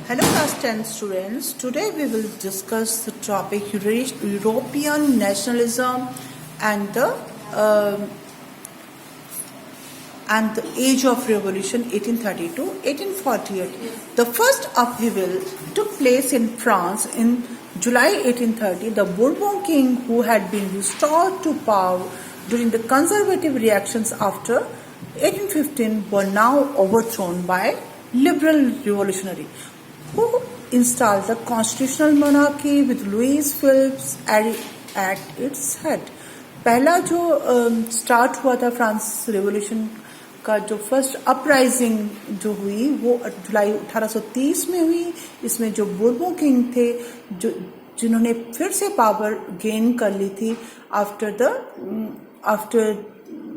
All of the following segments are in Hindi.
Hello class 10 students. Today we will discuss the topic European nationalism and the age of revolution 1832-1848. The first upheaval took place in France in July 1830. The Bourbon king, who had been restored to power during the conservative reactions after 1815, were now overthrown by liberal revolutionary who installed the constitutional monarchy with Louis Philippe at its head. पहला जो स्टार्ट हुआ था फ्रांस रेवोल्यूशन का, जो फर्स्ट अपराइजिंग जो हुई वो जुलाई 1830 में हुई. इसमें जो बुर्बो किंग थे, जो जिन्होंने फिर से पावर गेन कर ली थी आफ्टर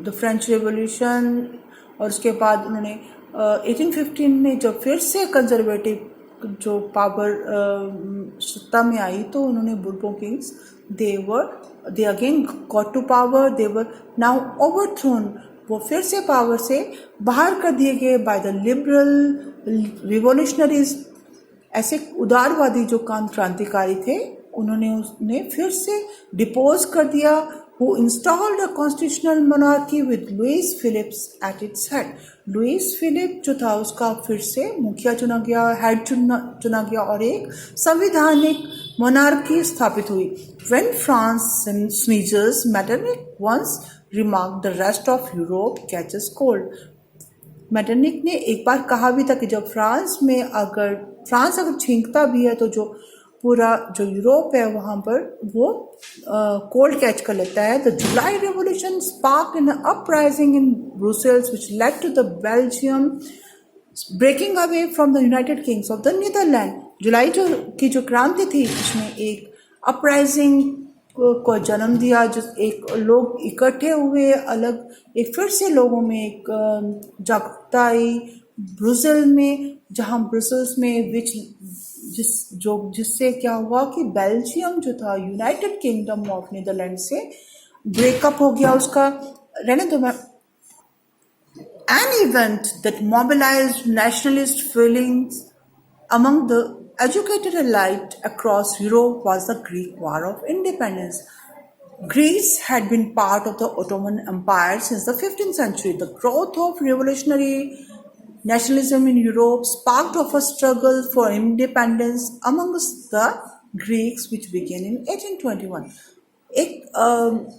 द फ्रेंच रेवोल्यूशन, और उसके बाद उन्होंने 1815 में जब फिर से कंजर्वेटिव जो पावर सत्ता में आई तो उन्होंने Bourbon kings they again got to power. They were now overthrown. वो फिर से पावर से बाहर कर दिए गए बाय द लिबरल रिवोल्यूशनरीज. ऐसे उदारवादी जो क्रांतिकारी थे उन्होंने फिर से डिपोज कर दिया. who installed a constitutional monarchy with Louis Philippe at its head. Louis Philippe जो था उसका फिर से मुखिया चुना गया, हेड चुना गया और एक संवैधानिक मोनार्की स्थापित हुई. When France sneezes, Metternich once remarked, the rest of Europe catches cold. Metternich ने एक बार कहा भी था कि जब फ्रांस अगर छींकता भी है तो जो पूरा जो यूरोप है वहाँ पर वो कोल्ड कैच कर लेता है. The July revolution spark in uprising in Brussels which led to the Belgium breaking away from the United kings of the Netherland. जुलाई की जो क्रांति थी उसमें एक अपराइजिंग को जन्म दिया, जो एक लोग इकट्ठे हुए, अलग एक फिर से लोगों में एक जागरूकता आई ब्रुसेल में, जहाँ ब्रुसेल्स में जिससे क्या हुआ कि बेल्जियम जो था यूनाइटेड किंगडम ऑफ नीदरलैंड से ब्रेकअप हो गया उसका. रहने दो मैं. An event that mobilized nationalist feelings among the educated elite across Europe was the Greek War of Independence. Greece had been part of the Ottoman Empire since the 15th century. The growth of revolutionary nationalism in Europe sparked off a struggle for independence amongst the Greeks which began in 1821.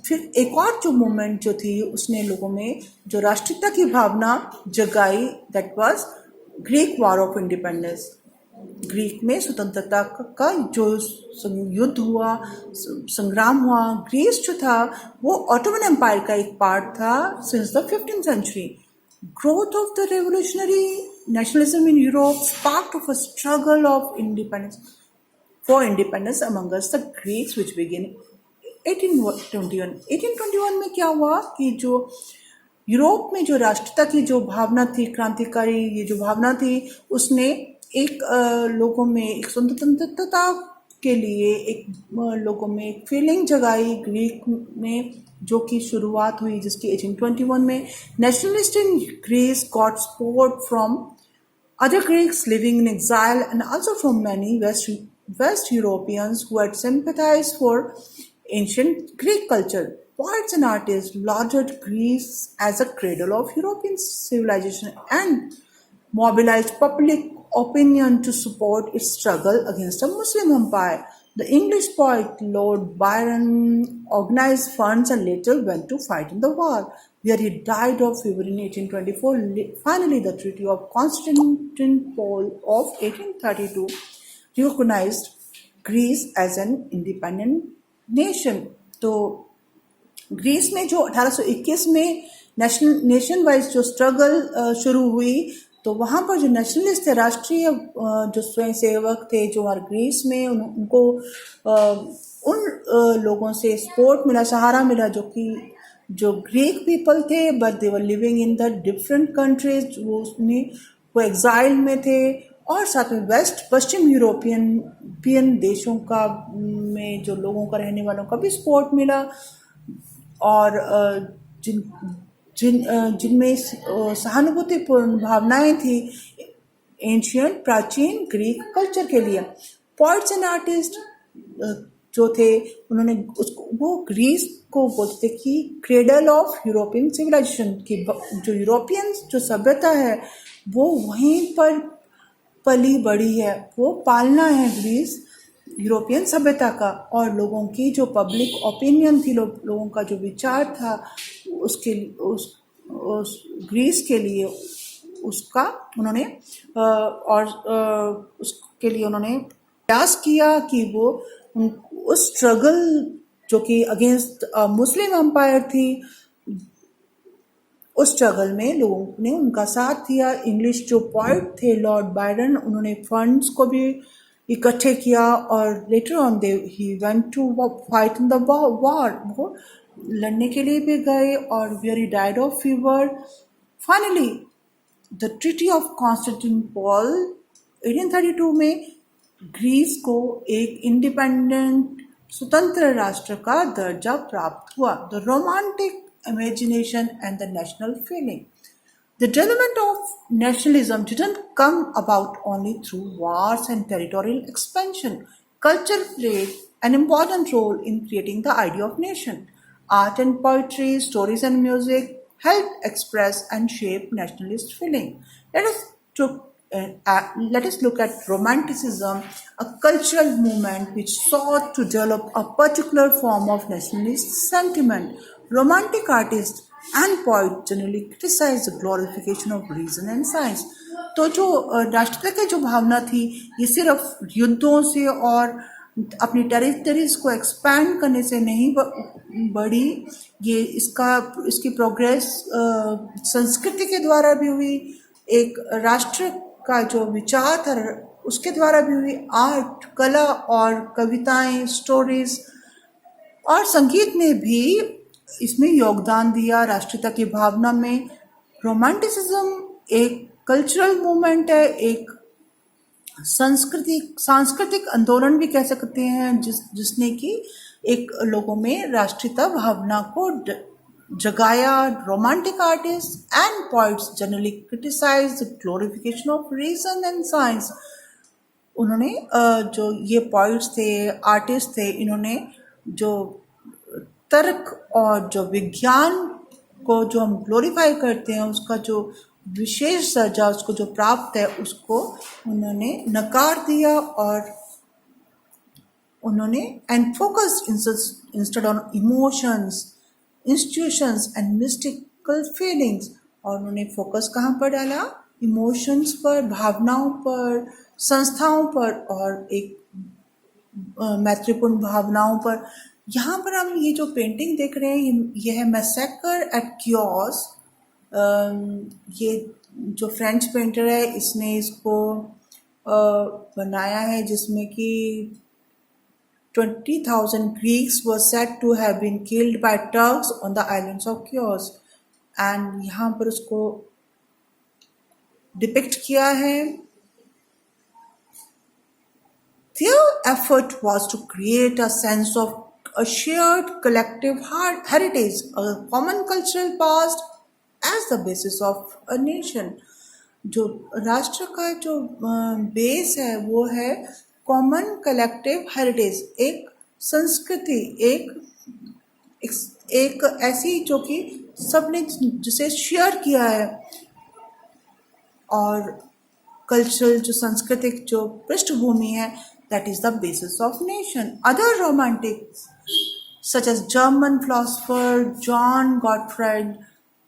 फिर एक और जो मूवमेंट जो थी उसने लोगों में जो राष्ट्रीयता की भावना जगाई, that was Greek war of independence. Greek में स्वतंत्रता का जो युद्ध हुआ, संग्राम हुआ. ग्रीस जो था वो ऑटोमन एम्पायर का एक पार्ट था since the 15th century. Growth of the revolutionary nationalism in Europe sparked off a struggle of independence among us, the Greeks, which began 1821. 1821 में क्या हुआ कि जो यूरोप में जो राष्ट्रता की जो भावना थी, क्रांतिकारी ये जो भावना थी, उसने एक लोगों में एक स्वतंत्रता के लिए एक लोगों में एक फीलिंग जगाई ग्रीक में, जो की शुरुआत हुई जिसकी 1821 में. Nationalist in Greece got support from other Greeks living in exile and also from many west Europeans who had sympathised for ancient Greek culture. Poets and artists lauded Greece as a cradle of European civilization and mobilized public opinion to support its struggle against a Muslim empire. The English poet Lord Byron organized funds and later went to fight in the war, where he died of fever in 1824. Finally, the Treaty of Constantinople of 1832 recognized Greece as an independent nation. तो ग्रीस में जो 1821 में नेशन वाइज जो स्ट्रगल शुरू हुई, तो वहाँ पर जो नेशनलिस्ट थे, राष्ट्रीय जो स्वयंसेवक थे जो हमारे ग्रीस में, उनको उन लोगों से सपोर्ट मिला, सहारा मिला, जो ग्रीक पीपल थे but they were living in the different countries. वो एग्जाइल में थे और साथ में पश्चिम यूरोपियन देशों का में जो लोगों का रहने वालों का भी सपोर्ट मिला, और जिनमें सहानुभूतिपूर्ण भावनाएं थी. एंशियंट प्राचीन ग्रीक कल्चर के लिए। पोइट्स एंड आर्टिस्ट जो थे उन्होंने उसको वो ग्रीस को बोलते थे कि क्रेडल ऑफ यूरोपियन सिविलाइजेशन की, जो यूरोपियन जो सभ्यता है वो वहीं पर पली बड़ी है, वो पालना है ग्रीस यूरोपियन सभ्यता का। और लोगों की जो पब्लिक ओपिनियन थी, लोगों का जो विचार था उसके उस ग्रीस के लिए उसका उन्होंने उसके लिए उन्होंने प्रयास किया कि वो उस स्ट्रगल जो कि अगेंस्ट मुस्लिम एम्पायर थी, उस स्ट्रगल में लोगों ने उनका साथ दिया। इंग्लिश जो पोइट थे लॉर्ड बायरन, उन्होंने फंड्स को भी इकट्ठे किया और later on they he went to fight in the war, वो लड़ने के लिए भी गए और where he died of fever. Finally the treaty of Constantinople 1832 में ग्रीस को एक इंडिपेंडेंट स्वतंत्र राष्ट्र का दर्जा प्राप्त हुआ। The romantic imagination and the national feeling. The development of nationalism didn't come about only through wars and territorial expansion. Culture played an important role in creating the idea of nation. Art and poetry, stories and music helped express and shape nationalist feeling. Let us look at Romanticism, a cultural movement which sought to develop a particular form of nationalist sentiment. Romantic artists and poets generally criticize the glorification of reason and science. तो जो राष्ट्रता की जो भावना थी ये सिर्फ युद्धों से और अपनी टेरिटरीज को एक्सपैंड करने से नहीं बढ़ी, ये इसकी प्रोग्रेस संस्कृति के द्वारा भी हुई, एक राष्ट्र का जो विचार था उसके द्वारा भी हुई। आर्ट, कला और कविताएं, स्टोरीज और संगीत ने भी इसमें योगदान दिया राष्ट्रीयता की भावना में। रोमांटिसिज्म एक कल्चरल मूवमेंट है, एक सांस्कृतिक आंदोलन भी कह सकते हैं जिसने कि एक लोगों में राष्ट्रीयता भावना को जगाया। Romantic artist and poets generally criticise the glorification of reason and science. उन्होंने जो ये पोइट्स थे, आर्टिस्ट थे, इन्होंने जो तर्क और जो विज्ञान को जो हम ग्लोरीफाई करते हैं उसका जो विशेष दर्जा उसको जो प्राप्त है उसको उन्होंने नकार दिया और उन्होंने and focus instead on emotions, institutions and mystical feelings. और उन्होंने फोकस कहाँ पर डाला? इमोशंस पर, भावनाओं पर, संस्थाओं पर और एक मैत्रीपूर्ण भावनाओं पर। यहाँ पर हम ये जो पेंटिंग देख रहे हैं ये है मैसेकर एट कियोस। ये जो फ्रेंच पेंटर है इसने इसको बनाया है जिसमें कि 20,000 Greeks were said to have been killed by Turks on the islands of Chios। And यहाँ पर उसको डिपिक्ट किया है। Their effort was to create a sense of a shared collective heritage, a common cultural past as the basis of a nation। जो राष्ट्र का जो बेस है वो है कॉमन कलेक्टिव हेरिटेज, एक संस्कृति, एक ऐसी जो कि सबने जिसे शेयर किया है, और कल्चरल जो सांस्कृतिक जो पृष्ठभूमि है that is the basis of nation। Other romantics such as German philosopher John Gottfried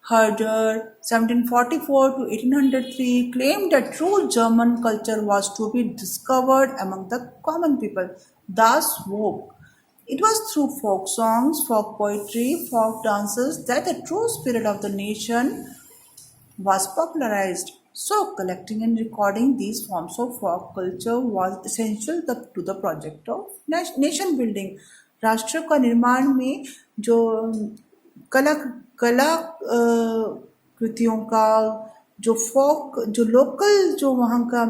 Herder 1744 to 1803 claimed that true German culture was to be discovered among the common people, thus woke। It was through folk songs, folk poetry, folk dances that the true spirit of the nation was popularized। So, collecting and recording these forms of folk culture was essential to the project of nation building। राष्ट्र का निर्माण में जो कला कृतियों का जो फोक, जो लोकल, जो वहाँ का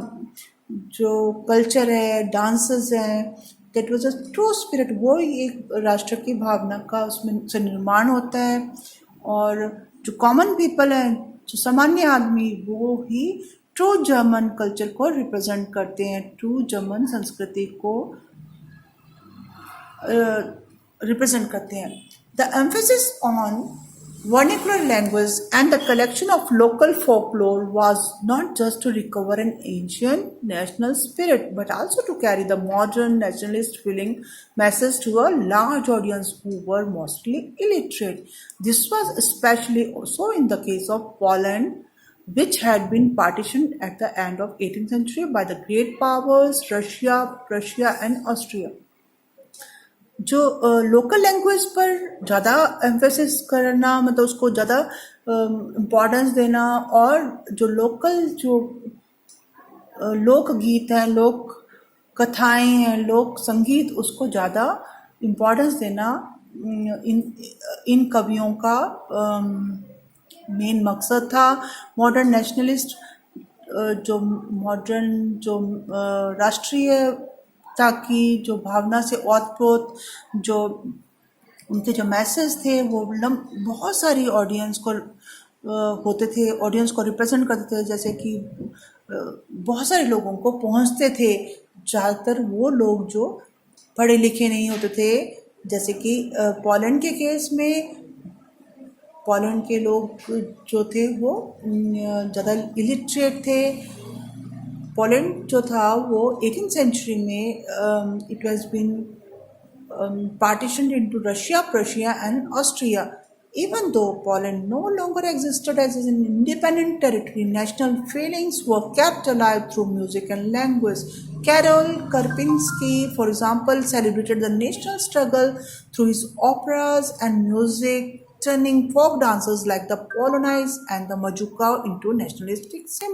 जो कल्चर है, डांसेस हैं, that was a true spirit. वो एक राष्ट्र की भावना का उसमें से निर्माण होता है। और जो कॉमन पीपल हैं, जो सामान्य आदमी, वो ही ट्रू जर्मन कल्चर को रिप्रेजेंट करते हैं, ट्रू जर्मन संस्कृति को रिप्रेजेंट करते हैं. The emphasis on vernacular language and the collection of local folklore was not just to recover an ancient national spirit but also to carry the modern nationalist feeling message to a large audience who were mostly illiterate. This was especially so in the case of Poland, which had been partitioned at the end of 18th century by the great powers Russia, Prussia and Austria. जो लोकल लैंग्वेज पर ज़्यादा एम्फेसिस करना, मतलब उसको ज़्यादा इम्पोर्टेंस देना, और जो लोकल जो लोक गीत हैं, लोक कथाएं हैं, लोक संगीत, उसको ज़्यादा इम्पोर्टेंस देना इन इन कवियों का मेन मकसद था. मॉडर्न नेशनलिस्ट जो मॉडर्न जो राष्ट्रीयता की जो भावना से ओतप्रोत जो उनके जो मैसेज थे वो बहुत सारी ऑडियंस को होते थे, ऑडियंस को रिप्रेजेंट करते थे, जैसे कि बहुत सारे लोगों को पहुंचते थे. ज़्यादातर वो लोग जो पढ़े लिखे नहीं होते थे, जैसे कि पोलैंड के केस में पोलैंड के लोग जो थे वो ज़्यादा इलिटरेट थे. पोलैंड जो था वो 18th सेंचुरी में it has been partitioned into Russia, Prussia and Austria. Even though Poland no longer existed as an independent territory, national feelings were kept alive through music and language. Karol Karpinski, for example, celebrated the national struggle through his operas and music, turning folk dances like the Polonaise and the Majuka into nationalistic symbols.